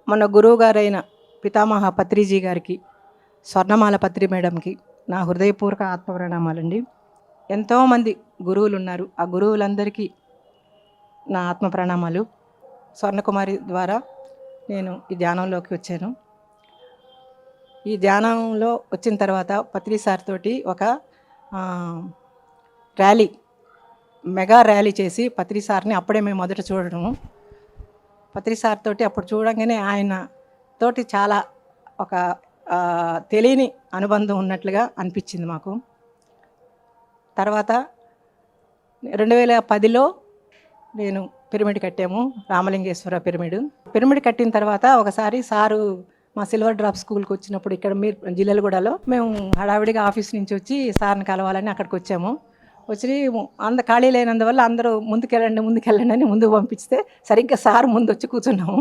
మన గురువుగారైన పితామహ పత్రిజీ గారికి, స్వర్ణమాల పత్రి మేడంకి నా హృదయపూర్వక ఆత్మప్రణామాలండి. ఎంతోమంది గురువులు ఉన్నారు. ఆ గురువులందరికీ నా ఆత్మ ప్రణామాలు. స్వర్ణకుమారి ద్వారా నేను ఈ ధ్యానంలోకి వచ్చాను. ఈ ధ్యానంలో వచ్చిన తర్వాత పత్రి సార్ తోటి ఒక ర్యాలీ, మెగా ర్యాలీ చేసి పత్రి సార్ని అప్పుడే మేము మొదట చూడడము. పత్రి సార్ తోటి అప్పుడు చూడంగానే ఆయన తోటి చాలా ఒక తెలియని అనుబంధం ఉన్నట్లుగా అనిపించింది మాకు. తర్వాత 2010లో నేను పిరమిడ్ కట్టాము, రామలింగేశ్వర పిరమిడ్ కట్టిన తర్వాత ఒకసారి సారు మా సిల్వర్ డ్రాప్ స్కూల్కి వచ్చినప్పుడు ఇక్కడ మీరు జిల్లెలగూడలో మేము హడావిడిగా ఆఫీస్ నుంచి వచ్చి సార్ని కలవాలని అక్కడికి వచ్చాము. వచ్చి ఖాళీ లేనందువల్ల అందరూ ముందుకెళ్ళండి అని ముందుకు పంపిస్తే సరిగ్గా సార్ ముందు వచ్చి కూర్చున్నాము.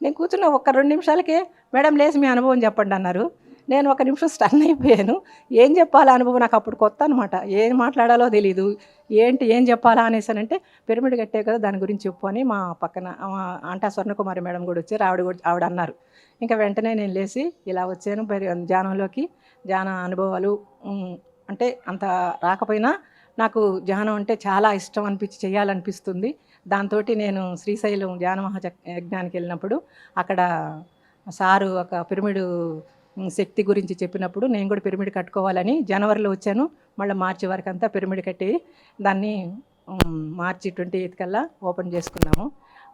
నేను కూర్చున్న ఒక 2 నిమిషాలకే మేడం లేచి మీ అనుభవం చెప్పండి అన్నారు. నేను 1 నిమిషం స్టన్ అయిపోయాను. ఏం చెప్పాలా అనుభవం నాకు అప్పుడు కొత్త అనమాట. ఏం మాట్లాడాలో తెలీదు. ఏం చెప్పాలా అనేసానంటే పిరమిడ్ కట్టే కదా దాని గురించి చెప్పు అని మా పక్కన అంటా స్వర్ణకుమారి మేడం కూడా వచ్చారు. ఆవిడ అన్నారు. ఇంకా వెంటనే నేను లేచి ఇలా వచ్చాను ధ్యానంలోకి. ధ్యాన అనుభవాలు అంటే అంత రాకపోయినా నాకు ధ్యానం అంటే చాలా ఇష్టం అనిపించి చేయాలనిపిస్తుంది. దాంతో నేను శ్రీశైలం ధ్యాన మహాయజ్ఞానికి వెళ్ళినప్పుడు అక్కడ సారు ఒక పిరమిడ్ శక్తి గురించి చెప్పినప్పుడు నేను కూడా పిరమిడ్ కట్టుకోవాలని జనవరిలో వచ్చాను. మళ్ళీ మార్చి వరకు అంతా పిరమిడ్ కట్టి దాన్ని మార్చి 28 కల్లా ఓపెన్ చేసుకున్నాము.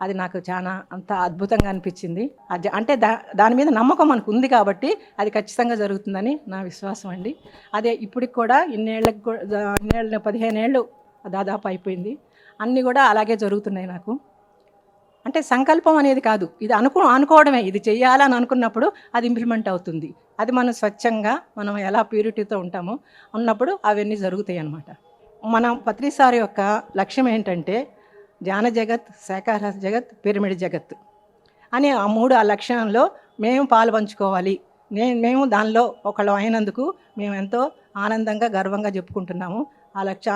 అది నాకు చాలా అంత అద్భుతంగా అనిపించింది. అంటే దాని మీద నమ్మకం మనకు ఉంది కాబట్టి అది ఖచ్చితంగా జరుగుతుందని నా విశ్వాసం అండి. అదే ఇప్పటికి కూడా ఇన్నేళ్ళకి 15 ఏళ్ళు దాదాపు అయిపోయింది. అన్నీ కూడా అలాగే జరుగుతున్నాయి నాకు. అంటే సంకల్పం అనేది కాదు, ఇది అనుకోవడమే. ఇది చెయ్యాలని అనుకున్నప్పుడు అది ఇంప్లిమెంట్ అవుతుంది. అది మనం స్వచ్ఛంగా మనం ఎలా ప్యూరిటీతో ఉంటామో ఉన్నప్పుడు అవన్నీ జరుగుతాయి అన్నమాట. మన పత్రి సార్ యొక్క లక్ష్యం ఏంటంటే ధ్యాన జగత్, శాకాహార జగత్, పిరమిడ్ జగత్ అని ఆ 3 లక్ష్యంలో మేము పాలు పంచుకోవాలి. మేము దానిలో ఒకళ్ళు అయినందుకు మేము ఎంతో ఆనందంగా గర్వంగా చెప్పుకుంటున్నాము.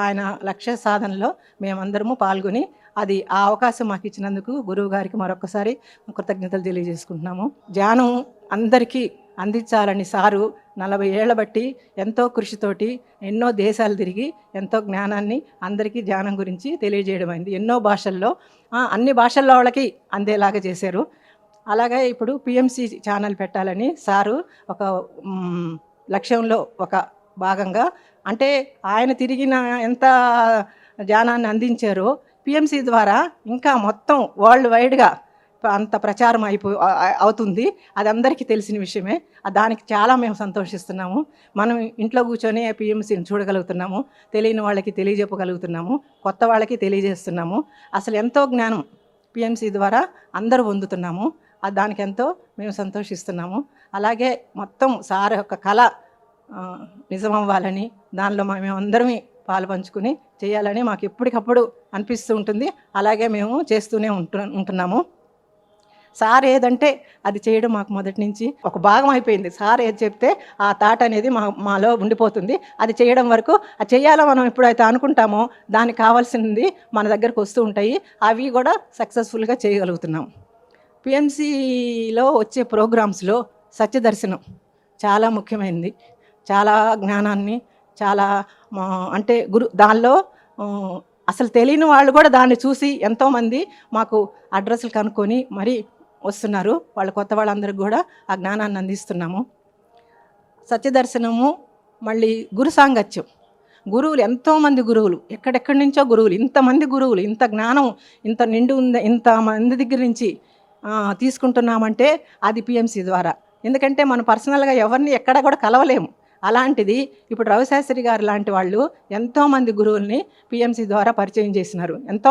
ఆయన లక్ష్య సాధనలో మేమందరము పాల్గొని అది ఆ అవకాశం మాకు ఇచ్చినందుకు గురువు గారికి మరొకసారి కృతజ్ఞతలు తెలియజేసుకుంటున్నాము. ధ్యానం అందరికీ అందించాలని సారు 40 ఏళ్ల బట్టి ఎంతో కృషితోటి ఎన్నో దేశాలు తిరిగి ఎంతో జ్ఞానాన్ని అందరికీ ధ్యానం గురించి తెలియజేయడం అయింది. ఎన్నో భాషల్లో, అన్ని భాషల్లో వాళ్ళకి అందేలాగా చేశారు. అలాగే ఇప్పుడు పిఎంసి ఛానల్ పెట్టాలని సారు ఒక లక్ష్యంలో ఒక భాగంగా, అంటే ఆయన తిరిగిన ఎంత ధ్యానాన్ని అందించారో పిఎంసి ద్వారా ఇంకా మొత్తం వరల్డ్ వైడ్గా అంత ప్రచారం అవుతుంది. అది అందరికీ తెలిసిన విషయమే. దానికి చాలా మేము సంతోషిస్తున్నాము. మనం ఇంట్లో కూర్చొని పిఎంసిని చూడగలుగుతున్నాము, తెలియని వాళ్ళకి తెలియజెప్పగలుగుతున్నాము, కొత్త వాళ్ళకి తెలియజేస్తున్నాము. అసలు ఎంతో జ్ఞానం పిఎంసి ద్వారా అందరూ పొందుతున్నాము. దానికి ఎంతో మేము సంతోషిస్తున్నాము. అలాగే మొత్తం సార్ యొక్క కళ నిజమవ్వాలని, దానిలో మేము అందరమే పాలు పంచుకుని చేయాలని మాకు ఎప్పటికప్పుడు అనిపిస్తూ ఉంటుంది. అలాగే మేము చేస్తూనే ఉంటున్నాము. సార్ ఏదంటే అది చేయడం మాకు మొదటి నుంచి ఒక భాగం అయిపోయింది. సార్ ఏది చెప్తే ఆ థాట్ అనేది మాలో ఉండిపోతుంది. అది చేయడం వరకు అది చేయాలో మనం ఎప్పుడైతే అనుకుంటామో దానికి కావాల్సింది మన దగ్గరకు వస్తూ ఉంటాయి. అవి కూడా సక్సెస్ఫుల్గా చేయగలుగుతున్నాం. పిఎంసిలో వచ్చే ప్రోగ్రామ్స్లో సత్యదర్శనం చాలా ముఖ్యమైనది. చాలా జ్ఞానాన్ని, చాలా అంటే దానిలో అసలు తెలియని వాళ్ళు కూడా దాన్ని చూసి ఎంతోమంది మాకు అడ్రస్లు కనుక్కొని మరీ వస్తున్నారు. వాళ్ళ కొత్త వాళ్ళందరికీ కూడా ఆ జ్ఞానాన్ని అందిస్తున్నాము. సత్యదర్శనము, మళ్ళీ గురు సాంగత్యం. గురువులు ఎంతోమంది గురువులు, ఎక్కడెక్కడి నుంచో గురువులు, ఇంతమంది గురువులు, ఇంత జ్ఞానం ఇంత నిండు ఉంది, ఇంతమంది దగ్గర నుంచి తీసుకుంటున్నామంటే అది పిఎంసి ద్వారా. ఎందుకంటే మనం పర్సనల్గా ఎవరిని ఎక్కడ కూడా కలవలేము. అలాంటిది ఇప్పుడు రవిశాస్త్రి గారు లాంటి వాళ్ళు ఎంతోమంది గురువుల్ని పిఎంసి ద్వారా పరిచయం చేసినారు. ఎంతో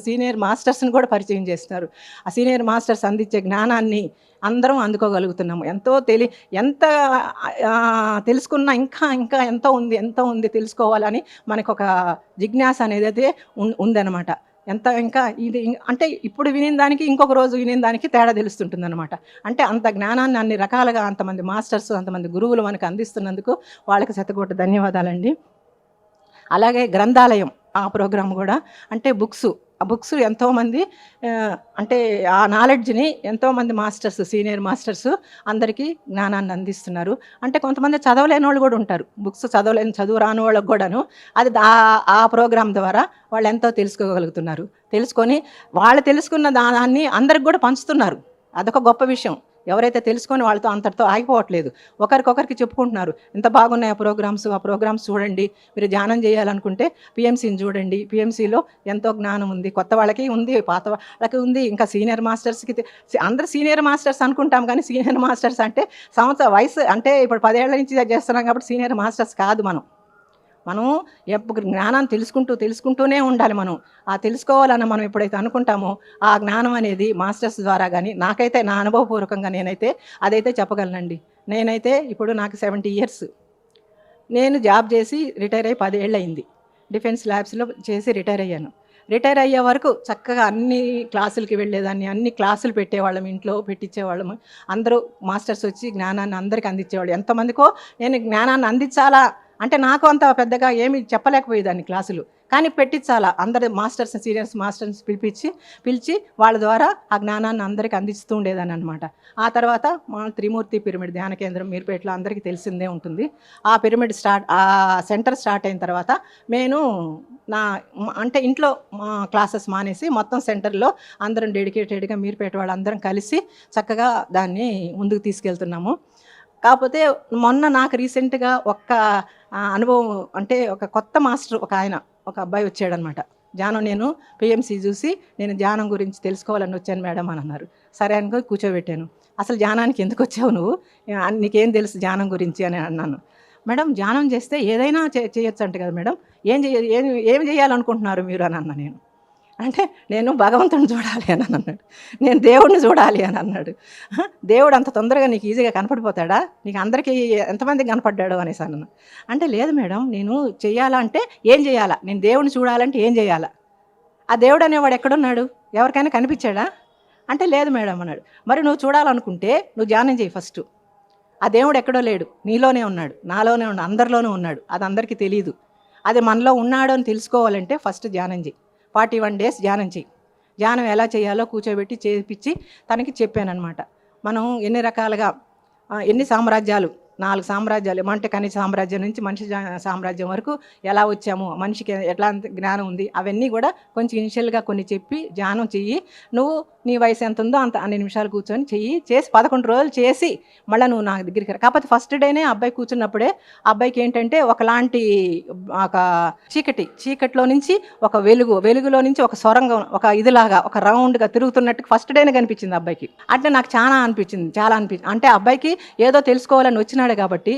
సీనియర్ మాస్టర్స్ని కూడా పరిచయం చేస్తున్నారు. ఆ సీనియర్ మాస్టర్స్ అందించే జ్ఞానాన్ని అందరం అందుకోగలుగుతున్నాము. ఎంత తెలుసుకున్నా ఇంకా ఎంతో ఉంది తెలుసుకోవాలని మనకు ఒక జిజ్ఞాస అనేది అయితే ఉందన్నమాట. ఇంకా ఇది అంటే ఇప్పుడు వినిన దానికి ఇంకొక రోజు వినిన దానికి తేడా తెలుస్తుంటుంది అనమాట. అంటే అంత జ్ఞానాన్ని అన్ని రకాలుగా అంతమంది మాస్టర్స్, అంతమంది గురువులు మనకు అందిస్తున్నందుకు వాళ్ళకి శతకోటి ధన్యవాదాలండి. అలాగే గ్రంథాలయం ఆ ప్రోగ్రాం కూడా, అంటే బుక్స్ బుక్స్ ఎంతోమంది అంటే ఆ నాలెడ్జ్ని ఎంతోమంది మాస్టర్స్, సీనియర్ మాస్టర్స్ అందరికీ జ్ఞానాన్ని అందిస్తున్నారు. అంటే కొంతమంది చదవలేని వాళ్ళు కూడా ఉంటారు, బుక్స్ చదువు రాని వాళ్ళకి కూడాను అది ఆ ప్రోగ్రాం ద్వారా వాళ్ళు ఎంతో తెలుసుకోగలుగుతున్నారు. తెలుసుకొని వాళ్ళు తెలుసుకున్న దాన్ని అందరికి కూడా పంచుతున్నారు. అదొక గొప్ప విషయం. ఎవరైతే తెలుసుకొని వాళ్ళతో అంతటితో ఆగిపోవట్లేదు, ఒకరికొకరికి చెప్పుకుంటున్నారు. ఇంత బాగున్నాయి ఆ ప్రోగ్రామ్స్ చూడండి, మీరు ధ్యానం చేయాలనుకుంటే పిఎంసీని చూడండి, పిఎంసీలో ఎంతో జ్ఞానం ఉంది, కొత్త వాళ్ళకి ఉంది, పాత వాళ్ళకి ఉంది, ఇంకా సీనియర్ మాస్టర్స్కి అందరు సీనియర్ మాస్టర్స్ అనుకుంటాం, కానీ సీనియర్ మాస్టర్స్ అంటే వయసు అంటే ఇప్పుడు 10 ఏళ్ల నుంచి చేస్తున్నాం కాబట్టి సీనియర్ మాస్టర్స్ కాదు. మనం ఎప్పుడు జ్ఞానాన్ని తెలుసుకుంటూనే ఉండాలి. మనం తెలుసుకోవాలని మనం ఎప్పుడైతే అనుకుంటామో ఆ జ్ఞానం అనేది మాస్టర్స్ ద్వారా కానీ, నాకైతే నా అనుభవపూర్వకంగా నేనైతే అదైతే చెప్పగలనండి. నేనైతే ఇప్పుడు నాకు 70 ఇయర్స్, నేను జాబ్ చేసి రిటైర్ అయ్యి 10 ఏళ్ళు అయింది. డిఫెన్స్ ల్యాబ్స్లో చేసి రిటైర్ అయ్యాను. రిటైర్ అయ్యే వరకు చక్కగా అన్ని క్లాసులకి వెళ్ళేదాన్ని, అన్ని క్లాసులు పెట్టేవాళ్ళం, ఇంట్లో పెట్టించేవాళ్ళము. అందరూ మాస్టర్స్ వచ్చి జ్ఞానాన్ని అందరికీ అందించేవాళ్ళు. ఎంతమందికో నేను జ్ఞానాన్ని అందించాలా అంటే నాకు అంత పెద్దగా ఏమి చెప్పలేకపోయేదాన్ని క్లాసులు, కానీ పెట్టించాలా అందరు మాస్టర్స్, సీనియర్స్ మాస్టర్స్ పిలిచి వాళ్ళ ద్వారా ఆ జ్ఞానాన్ని అందరికీ అందిస్తూ ఉండేదాన్ని అనమాట. ఆ తర్వాత మా త్రిమూర్తి పిరమిడ్ ధ్యాన కేంద్రం మీర్పేటలో అందరికీ తెలిసిందే ఉంటుంది. ఆ సెంటర్ స్టార్ట్ అయిన తర్వాత నేను అంటే ఇంట్లో క్లాసెస్ మానేసి మొత్తం సెంటర్లో అందరం డెడికేటెడ్గా మీర్పేట వాళ్ళందరం కలిసి చక్కగా దాన్ని ముందుకు తీసుకెళ్తున్నాము. కాకపోతే మొన్న నాకు రీసెంట్గా అనుభవం అంటే ఒక కొత్త మాస్టర్ ఒక అబ్బాయి వచ్చాడనమాట. నేను పిఎంసీ చూసి నేను ధ్యానం గురించి తెలుసుకోవాలని వచ్చాను మేడం అని అన్నారు. సరే అనుకో కూర్చోబెట్టాను. అసలు ధ్యానానికి ఎందుకు వచ్చావు నువ్వు, నీకేం తెలుసు ధ్యానం గురించి అని అన్నాను. మేడం ధ్యానం చేస్తే ఏదైనా చేయొచ్చు అంట కదా మేడం, ఏం చేయాలనుకుంటున్నారు మీరు అని అన్నా నేను. అంటే నేను భగవంతుని చూడాలి అని అన్నాడు, నేను దేవుడిని చూడాలి అని అన్నాడు. దేవుడు అంత తొందరగా నీకు ఈజీగా కనపడిపోతాడా, నీకు అందరికీ ఎంతమందికి కనపడ్డాడు అనేసి అన్నాను. అంటే లేదు మేడం, నేను చెయ్యాలంటే ఏం చేయాలా, నేను దేవుడిని చూడాలంటే ఏం చేయాలా, ఆ దేవుడు అనేవాడు ఎక్కడున్నాడు, ఎవరికైనా కనిపించాడా అంటే లేదు మేడం అన్నాడు. మరి నువ్వు చూడాలనుకుంటే నువ్వు ధ్యానం చేయి ఫస్ట్. ఆ దేవుడు ఎక్కడో లేడు, నీలోనే ఉన్నాడు, నాలోనే ఉన్నాడు, అందరిలోనూ ఉన్నాడు. అది అందరికీ తెలియదు. అది మనలో ఉన్నాడు అని తెలుసుకోవాలంటే ఫస్ట్ ధ్యానం చేయి. 41 days ధ్యానం చేయి. ధ్యానం ఎలా చేయాలో కూర్చోబెట్టి చేపించి తనకి చెప్పానమాట. మనం ఎన్ని రకాలుగా ఎన్ని సామ్రాజ్యాలు, 4 సామ్రాజ్యాలు అంటే ఖనిజ సామ్రాజ్యం నుంచి మనిషి సామ్రాజ్యం వరకు ఎలా వచ్చాము, మనిషికి ఎట్లాంటి జ్ఞానం ఉంది, అవన్నీ కూడా కొంచెం ఇనిషియల్గా కొన్ని చెప్పి ధ్యానం చెయ్యి, నువ్వు నీ వయసు ఎంత ఉందో అంత అన్ని నిమిషాలు కూర్చొని చేసి 11 రోజులు చేసి మళ్ళీ నువ్వు నా దగ్గరికి రా. కాకపోతే ఫస్ట్ డేనే అబ్బాయి కూర్చున్నప్పుడే అబ్బాయికి ఏంటంటే ఒకలాంటి ఒక చీకటిలో నుంచి ఒక వెలుగులో నుంచి ఒక సొరంగం, ఒక ఇదిలాగా ఒక రౌండ్గా తిరుగుతున్నట్టు ఫస్ట్ డేనే కనిపించింది అబ్బాయికి. అంటే నాకు చాలా అనిపించింది అంటే అబ్బాయికి ఏదో తెలుసుకోవాలని వచ్చినాడు కాబట్టి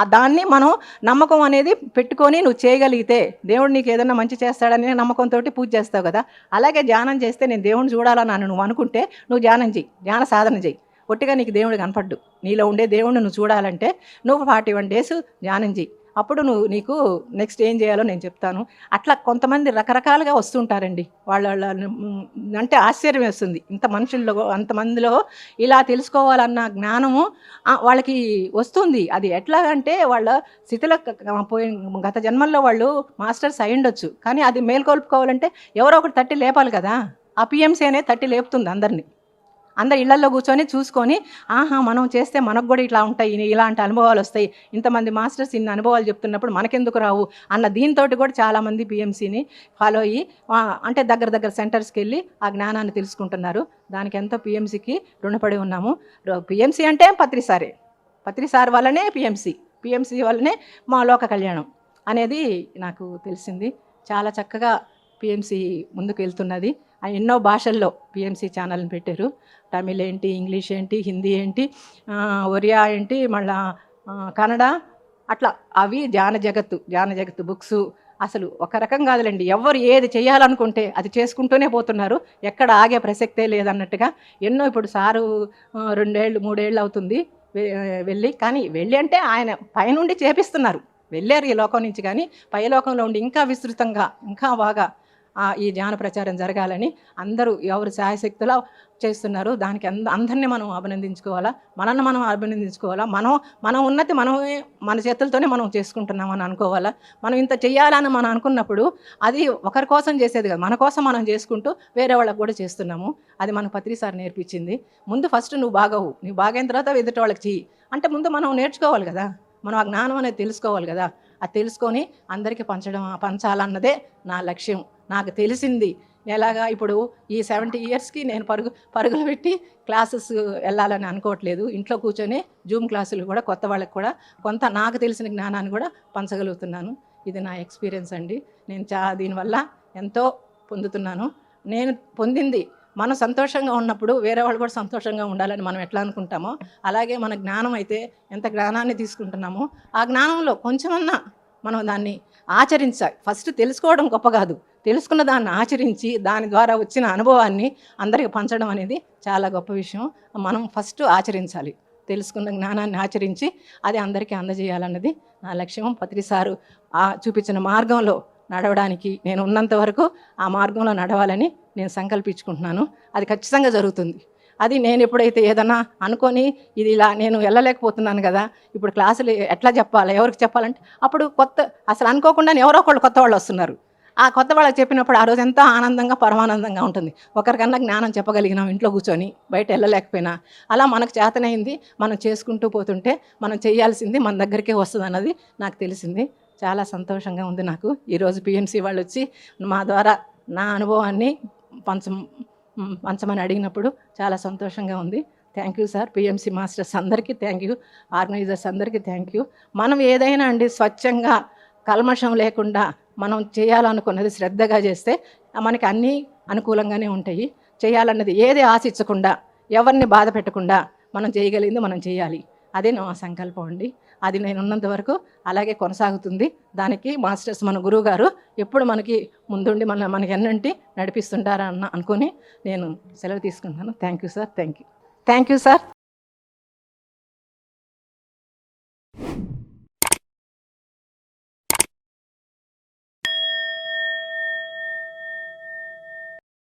ఆ దాన్ని మనం నమ్మకం అనేది పెట్టుకొని నువ్వు చేయగలిగితే దేవుడు నీకు ఏదైనా మంచి చేస్తాడని నమ్మకంతో పూజ చేస్తావు కదా. అలాగే ధ్యానం చేస్తే నేను దేవుడిని చూడాలని నువ్వు అనుకుంటే నువ్వు ధ్యానం చెయ్యి, ధ్యాన సాధన చెయ్యి. ఒట్టిగా నీకు దేవుడు కనపడ్డు, నీలో ఉండే దేవుడిని నువ్వు చూడాలంటే నువ్వు 41 days ధ్యానం చెయ్యి. అప్పుడు నీకు నెక్స్ట్ ఏం చేయాలో నేను చెప్తాను. అట్లా కొంతమంది రకరకాలుగా వస్తుంటారండి. వాళ్ళ అంటే ఆశ్చర్యం వేస్తుంది, అంతమందిలో ఇలా తెలుసుకోవాలన్న జ్ఞానము వాళ్ళకి వస్తుంది. అది ఎట్లాగంటే వాళ్ళ స్థితిలో గత జన్మల్లో వాళ్ళు మాస్టర్స్ అయి ఉండొచ్చు, కానీ అది మేల్కొల్పుకోవాలంటే ఎవరో ఒకటి తట్టి లేపాలి కదా. ఆ పిఎంసీ అనేది తట్టి లేపుతుంది అందరినీ. అందరు ఇళ్లలో కూర్చొని చూసుకొని మనం చేస్తే మనకు కూడా ఇట్లా ఉంటాయి, ఇలాంటి అనుభవాలు వస్తాయి, ఇంతమంది మాస్టర్స్ ఇన్ని అనుభవాలు చెప్తున్నప్పుడు మనకెందుకు రావు అన్న దీంతో కూడా చాలామంది పిఎంసీని ఫాలో అయ్యి అంటే దగ్గర సెంటర్స్కి వెళ్ళి ఆ జ్ఞానాన్ని తెలుసుకుంటున్నారు. దానికి ఎంతో పిఎంసీకి రుణపడి ఉన్నాము. పిఎంసీ అంటే పత్రిసారి వల్లనే పిఎంసీ వల్లనే మా లోక కళ్యాణం అనేది నాకు తెలిసింది. చాలా చక్కగా పిఎంసీ ముందుకు వెళ్తున్నది. ఎన్నో భాషల్లో పిఎంసీ ఛానల్ని పెట్టారు. తమిళ్ ఏంటి, ఇంగ్లీష్ ఏంటి, హిందీ ఏంటి, ఒరియా ఏంటి, మళ్ళా కన్నడ, అట్లా అవి ధ్యాన జగత్తు బుక్స్. అసలు ఒక రకం కాదులేండి, ఎవరు ఏది చేయాలనుకుంటే అది చేసుకుంటూనే పోతున్నారు, ఎక్కడ ఆగే ప్రసక్తే లేదన్నట్టుగా. ఎన్నో ఇప్పుడు సారు 2 ఏళ్ళు 3 ఏళ్ళు అవుతుంది వెళ్ళి అంటే ఆయన పైనుండి చేపిస్తున్నారు, వెళ్ళారు ఈ లోకం నుంచి, కానీ పై లోకంలో ఉండి ఇంకా విస్తృతంగా ఇంకా బాగా ఈ ధ్యాన ప్రచారం జరగాలని అందరూ ఎవరు శాయశక్తులా చేస్తున్నారు. దానికి అందరినీ మనం అభినందించుకోవాలా, మనల్ని మనం అభినందించుకోవాలా. మనం ఉన్నతి మనమే మన చేతులతోనే మనం చేసుకుంటున్నామని అనుకోవాలా. మనం ఇంత చెయ్యాలని మనం అనుకున్నప్పుడు అది ఒకరి కోసం చేసేది కాదు, మన కోసం మనం చేసుకుంటూ వేరే వాళ్ళకి కూడా చేస్తున్నాము. అది మనకు పత్రి సార్ నేర్పించింది. ముందు ఫస్ట్ నువ్వు బాగవు, నువ్వు బాగైన తర్వాత ఎదుటి వాళ్ళకి చెయ్యి అంటే ముందు మనం నేర్చుకోవాలి కదా, మనం ఆ జ్ఞానం అనేది తెలుసుకోవాలి కదా. అది తెలుసుకొని అందరికీ పంచాలన్నదే నా లక్ష్యం. నాకు తెలిసింది ఎలాగా ఇప్పుడు ఈ 70 ఇయర్స్కి నేను పరుగులు పెట్టి క్లాసెస్ వెళ్ళాలని అనుకోవట్లేదు. ఇంట్లో కూర్చొని జూమ్ క్లాసులు కూడా కొత్త వాళ్ళకి కూడా కొంత నాకు తెలిసిన జ్ఞానాన్ని కూడా పంచగలుగుతున్నాను. ఇది నా ఎక్స్పీరియన్స్ అండి. నేను దీనివల్ల ఎంతో పొందుతున్నాను. నేను పొందింది మనం సంతోషంగా ఉన్నప్పుడు వేరే వాళ్ళు కూడా సంతోషంగా ఉండాలని మనం ఎట్లా అనుకుంటామో అలాగే మన జ్ఞానం అయితే ఎంత జ్ఞానాన్ని తీసుకుంటున్నామో ఆ జ్ఞానంలో కొంచెమన్నా మనం దాన్ని ఆచరించాలి. ఫస్ట్ తెలుసుకోవడం గొప్ప కాదు, తెలుసుకున్న దాన్ని ఆచరించి దాని ద్వారా వచ్చిన అనుభవాన్ని అందరికీ పంచడం అనేది చాలా గొప్ప విషయం. మనం ఫస్ట్ ఆచరించాలి, తెలుసుకున్న జ్ఞానాన్ని ఆచరించి అది అందరికీ అందజేయాలన్నది నా లక్ష్యం. పత్రి సారు చూపించిన మార్గంలో నడవడానికి నేను ఉన్నంత వరకు ఆ మార్గంలో నడవాలని నేను సంకల్పించుకుంటున్నాను. అది ఖచ్చితంగా జరుగుతుంది. అది నేను ఎప్పుడైతే ఏదన్నా అనుకొని ఇది ఇలా నేను వెళ్ళలేకపోతున్నాను కదా, ఇప్పుడు క్లాసులు ఎట్లా చెప్పాలి, ఎవరికి చెప్పాలంటే అప్పుడు అసలు అనుకోకుండా ఎవరో ఒకళ్ళు కొత్త వాళ్ళు వస్తున్నారు. ఆ కొత్త వాళ్ళకి చెప్పినప్పుడు ఆ రోజు ఎంతో ఆనందంగా పరమానందంగా ఉంటుంది. ఒకరికన్నా జ్ఞానం చెప్పగలిగినాం ఇంట్లో కూర్చొని, బయట వెళ్ళలేకపోయినా. అలా మనకు చేతనైంది మనం చేసుకుంటూ పోతుంటే మనం చేయాల్సింది మన దగ్గరికే వస్తుంది అన్నది నాకు తెలిసింది. చాలా సంతోషంగా ఉంది నాకు. ఈరోజు పిఎంసి వాళ్ళు వచ్చి మా ద్వారా నా అనుభవాన్ని పంచమని అడిగినప్పుడు చాలా సంతోషంగా ఉంది. Thank you sir. PMC masters అందరికీ థ్యాంక్ యూ, ఆర్గనైజర్స్ అందరికీ థ్యాంక్ యూ. మనం ఏదైనా అండి స్వచ్ఛంగా కల్మషం లేకుండా మనం చేయాలనుకున్నది శ్రద్ధగా చేస్తే మనకి అన్నీ అనుకూలంగానే ఉంటాయి. చేయాలన్నది ఏది ఆశించకుండా ఎవరిని బాధ పెట్టకుండా మనం చేయగలిగింది మనం చేయాలి. అదే నా సంకల్పం అండి. అది నేను ఉన్నంత వరకు అలాగే కొనసాగుతుంది. దానికి మాస్టర్స్ మన గురువు గారు ఎప్పుడు మనకి ముందుండి మనకి ఎన్నంటి నడిపిస్తుంటారని అనుకుని నేను సెలవు తీసుకుంటాను. Thank you sir. Thank you sir.